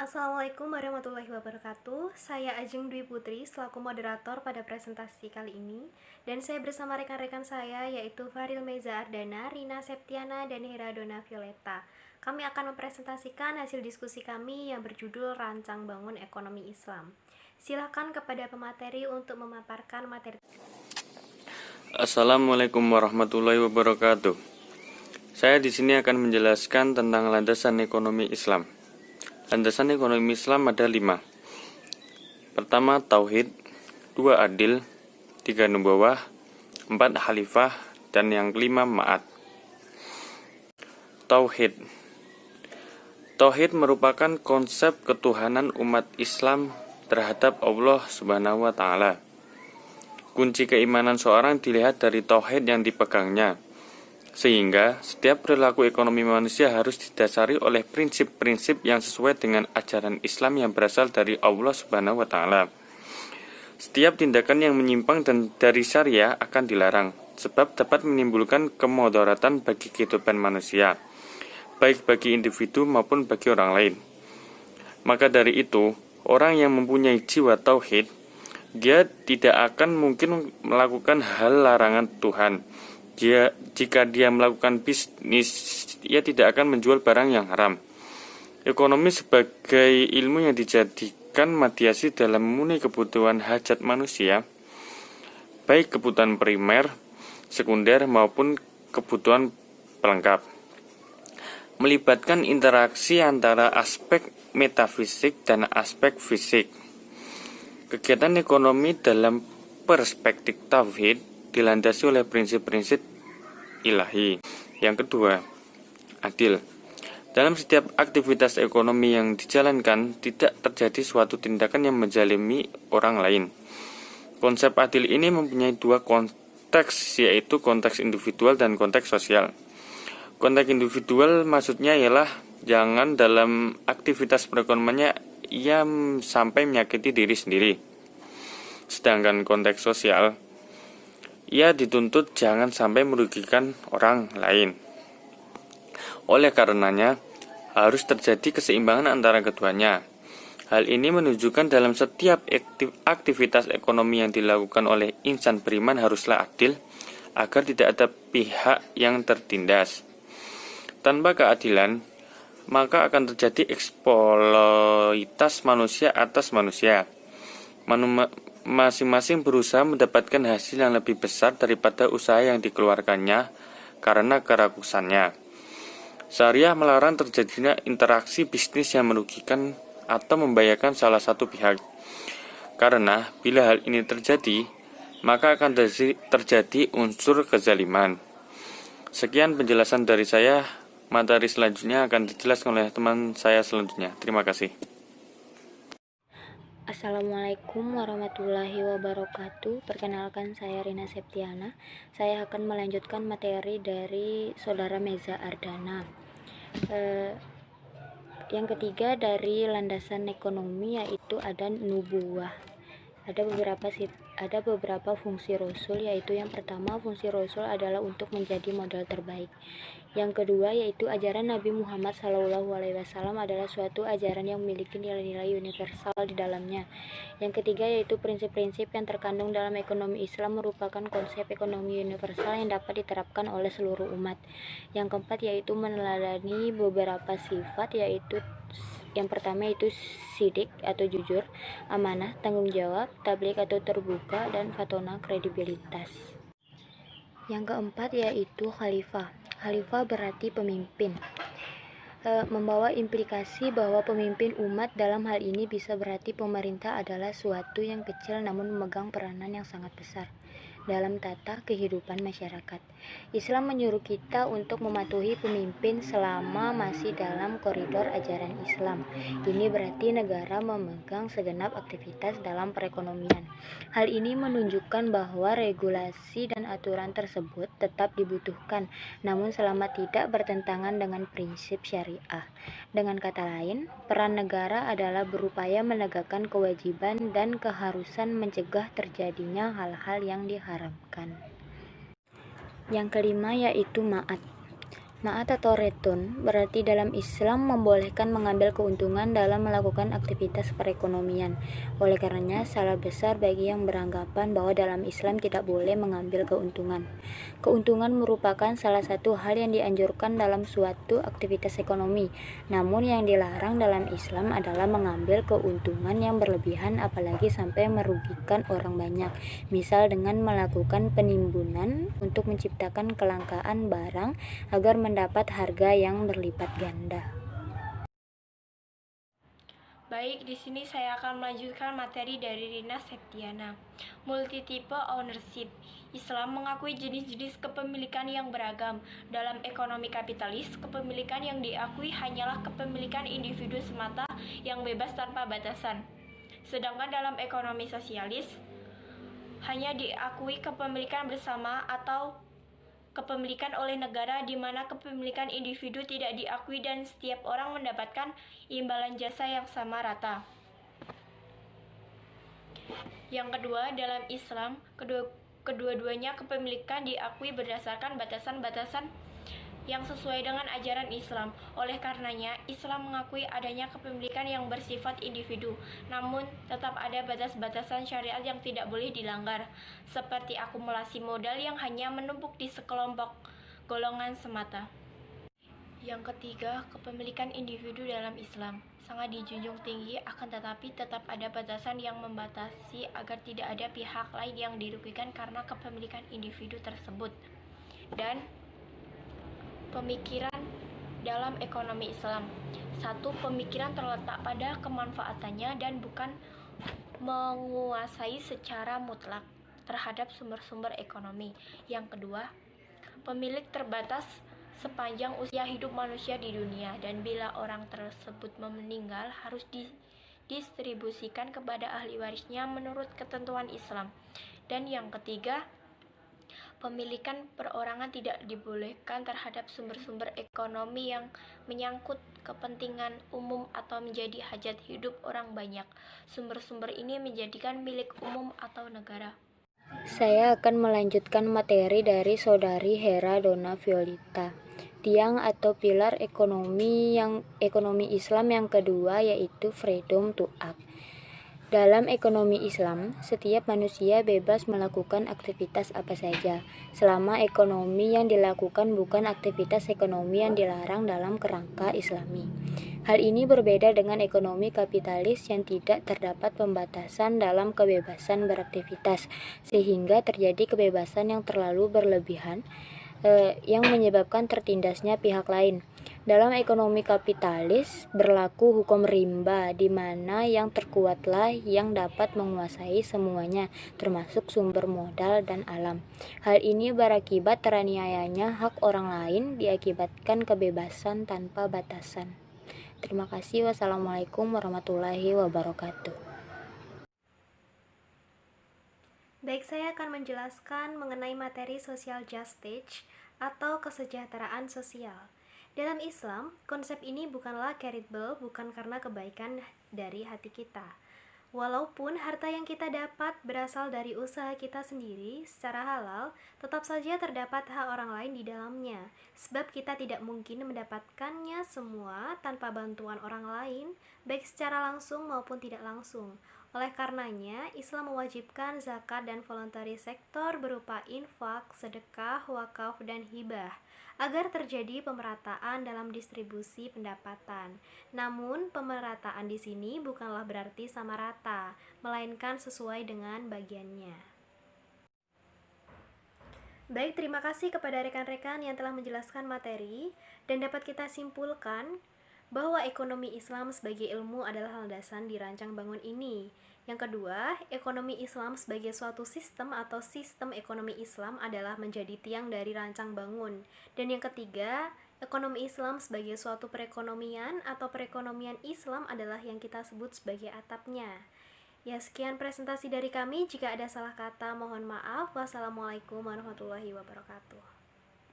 Assalamualaikum warahmatullahi wabarakatuh. Saya Ajeng Dwi Putri selaku moderator pada presentasi kali ini. Dan saya bersama rekan-rekan saya yaitu Faril Meza Ardana, Rina Septiana, dan Hera Dona Violeta. Kami akan mempresentasikan hasil diskusi kami yang berjudul Rancang Bangun Ekonomi Islam. Silakan kepada pemateri untuk memaparkan materi. Assalamualaikum warahmatullahi wabarakatuh. Saya di sini akan menjelaskan tentang landasan ekonomi Islam. Landasan ekonomi Islam ada 5. Pertama, tauhid. 2, adil. 3, nubuwah. 4, khalifah. Dan yang kelima, ma'ad. Tauhid. Tauhid merupakan konsep ketuhanan umat Islam terhadap Allah Subhanahu wa Ta'ala. Kunci keimanan seorang dilihat dari tauhid yang dipegangnya, sehingga setiap perilaku ekonomi manusia harus didasari oleh prinsip-prinsip yang sesuai dengan ajaran Islam yang berasal dari Allah Subhanahu wa Ta'ala. Setiap tindakan yang menyimpang dan dari syariah akan dilarang, sebab dapat menimbulkan kemudaratan bagi kehidupan manusia, baik bagi individu maupun bagi orang lain. Maka dari itu, orang yang mempunyai jiwa tauhid, dia tidak akan mungkin melakukan hal larangan Tuhan. Jika dia melakukan bisnis, ia tidak akan menjual barang yang haram. Ekonomi sebagai ilmu yang dijadikan mediasi dalam memenuhi kebutuhan hajat manusia, baik kebutuhan primer, sekunder, maupun kebutuhan pelengkap. Melibatkan interaksi antara aspek metafisik dan aspek fisik. Kegiatan ekonomi dalam perspektif tauhid dilandasi oleh prinsip-prinsip ilahi. Yang kedua, adil. Dalam setiap aktivitas ekonomi yang dijalankan, tidak terjadi suatu tindakan yang menzalimi orang lain. Konsep adil ini mempunyai 2 konteks, yaitu konteks individual dan konteks sosial. Konteks individual maksudnya ialah jangan dalam aktivitas perekonomiannya ia sampai menyakiti diri sendiri. Sedangkan konteks sosial, ia dituntut jangan sampai merugikan orang lain. Oleh karenanya, harus terjadi keseimbangan antara keduanya. Hal ini menunjukkan dalam setiap aktivitas ekonomi yang dilakukan oleh insan beriman haruslah adil, agar tidak ada pihak yang tertindas. Tanpa keadilan, maka akan terjadi eksploitasi manusia atas manusia. Masing-masing berusaha mendapatkan hasil yang lebih besar daripada usaha yang dikeluarkannya karena kerakusannya. Syariah melarang terjadinya interaksi bisnis yang merugikan atau membahayakan salah satu pihak. Karena bila hal ini terjadi, maka akan terjadi unsur kezaliman. Sekian penjelasan dari saya. Materi selanjutnya akan dijelaskan oleh teman saya selanjutnya. Terima kasih. Assalamualaikum warahmatullahi wabarakatuh. Perkenalkan, saya Rina Septiana. Saya akan melanjutkan materi dari Saudara Meza Ardana. Yang ketiga dari landasan ekonomi yaitu ada nubuwah. Ada beberapa fungsi Rasul, yaitu yang pertama, fungsi Rasul adalah untuk menjadi modal terbaik. Yang kedua yaitu ajaran Nabi Muhammad SAW adalah suatu ajaran yang memiliki nilai-nilai universal di dalamnya. Yang ketiga yaitu prinsip-prinsip yang terkandung dalam ekonomi Islam merupakan konsep ekonomi universal yang dapat diterapkan oleh seluruh umat. Yang keempat yaitu meneladani beberapa sifat, yaitu yang pertama yaitu sidik atau jujur, amanah, tanggung jawab, tabligh atau terbuka, dan fatona kredibilitas. Yang keempat yaitu khalifah. Khalifah berarti pemimpin, membawa implikasi bahwa pemimpin umat dalam hal ini bisa berarti pemerintah adalah suatu yang kecil namun memegang peranan yang sangat besar dalam tata kehidupan masyarakat. Islam menyuruh kita untuk mematuhi pemimpin selama masih dalam koridor ajaran Islam. Ini berarti negara memegang segenap aktivitas dalam perekonomian. Hal ini menunjukkan bahwa regulasi dan aturan tersebut tetap dibutuhkan, namun selama tidak bertentangan dengan prinsip syariah. Dengan kata lain, peran negara adalah berupaya menegakkan kewajiban dan keharusan mencegah terjadinya hal-hal yang diharamkan. Yang kelima yaitu ma'ad. Ma'at atau return berarti dalam Islam membolehkan mengambil keuntungan dalam melakukan aktivitas perekonomian. Oleh karenanya, salah besar bagi yang beranggapan bahwa dalam Islam tidak boleh mengambil keuntungan. Keuntungan merupakan salah satu hal yang dianjurkan dalam suatu aktivitas ekonomi. Namun yang dilarang dalam Islam adalah mengambil keuntungan yang berlebihan apalagi sampai merugikan orang banyak. Misal dengan melakukan penimbunan untuk menciptakan kelangkaan barang agar mendapat harga yang berlipat ganda. Baik, di sini saya akan melanjutkan materi dari Rina Septiana. Multi-type ownership. Islam mengakui jenis-jenis kepemilikan yang beragam. Dalam ekonomi kapitalis, kepemilikan yang diakui hanyalah kepemilikan individu semata yang bebas tanpa batasan. Sedangkan dalam ekonomi sosialis, hanya diakui kepemilikan bersama atau kepemilikan oleh negara di mana kepemilikan individu tidak diakui dan setiap orang mendapatkan imbalan jasa yang sama rata. Yang kedua, dalam Islam, kedua-duanya kepemilikan diakui berdasarkan batasan-batasan yang sesuai dengan ajaran Islam. Oleh karenanya, Islam mengakui adanya kepemilikan yang bersifat individu, namun tetap ada batas-batasan syariat yang tidak boleh dilanggar, seperti akumulasi modal yang hanya menumpuk di sekelompok golongan semata. Yang ketiga, kepemilikan individu dalam Islam sangat dijunjung tinggi, akan tetapi tetap ada batasan yang membatasi agar tidak ada pihak lain yang dirugikan karena kepemilikan individu tersebut. Dan pemikiran dalam ekonomi Islam. Satu, pemikiran terletak pada kemanfaatannya dan bukan menguasai secara mutlak terhadap sumber-sumber ekonomi. Yang kedua, pemilik terbatas sepanjang usia hidup manusia di dunia, dan bila orang tersebut meninggal harus didistribusikan kepada ahli warisnya menurut ketentuan Islam. Dan yang ketiga, pemilikan perorangan tidak dibolehkan terhadap sumber-sumber ekonomi yang menyangkut kepentingan umum atau menjadi hajat hidup orang banyak. Sumber-sumber ini menjadikan milik umum atau negara. Saya akan melanjutkan materi dari Saudari Hera Dona Violita. Tiang atau pilar ekonomi Islam yang kedua yaitu freedom to act. Dalam ekonomi Islam, setiap manusia bebas melakukan aktivitas apa saja, selama ekonomi yang dilakukan bukan aktivitas ekonomi yang dilarang dalam kerangka Islami. Hal ini berbeda dengan ekonomi kapitalis yang tidak terdapat pembatasan dalam kebebasan beraktivitas, sehingga terjadi kebebasan yang terlalu berlebihan yang menyebabkan tertindasnya pihak lain. Dalam ekonomi kapitalis berlaku hukum rimba, di mana yang terkuatlah yang dapat menguasai semuanya, termasuk sumber modal dan alam. Hal ini berakibat teraniayanya hak orang lain diakibatkan kebebasan tanpa batasan. Terima kasih. Wassalamualaikum warahmatullahi wabarakatuh. Baik, saya akan menjelaskan mengenai materi social justice atau kesejahteraan sosial. Dalam Islam, konsep ini bukanlah charitable, bukan karena kebaikan dari hati kita. Walaupun harta yang kita dapat berasal dari usaha kita sendiri secara halal, tetap saja terdapat hak orang lain di dalamnya, sebab kita tidak mungkin mendapatkannya semua tanpa bantuan orang lain, baik secara langsung maupun tidak langsung. Oleh karenanya, Islam mewajibkan zakat dan voluntary sektor berupa infak, sedekah, wakaf, dan hibah, agar terjadi pemerataan dalam distribusi pendapatan. Namun, pemerataan di sini bukanlah berarti sama rata, melainkan sesuai dengan bagiannya. Baik, terima kasih kepada rekan-rekan yang telah menjelaskan materi, dan dapat kita simpulkan bahwa ekonomi Islam sebagai ilmu adalah landasan dirancang bangun ini. Yang kedua, ekonomi Islam sebagai suatu sistem atau sistem ekonomi Islam adalah menjadi tiang dari rancang bangun. Dan yang ketiga, ekonomi Islam sebagai suatu perekonomian atau perekonomian Islam adalah yang kita sebut sebagai atapnya. Ya, sekian presentasi dari kami. Jika ada salah kata, mohon maaf. Wassalamualaikum warahmatullahi wabarakatuh.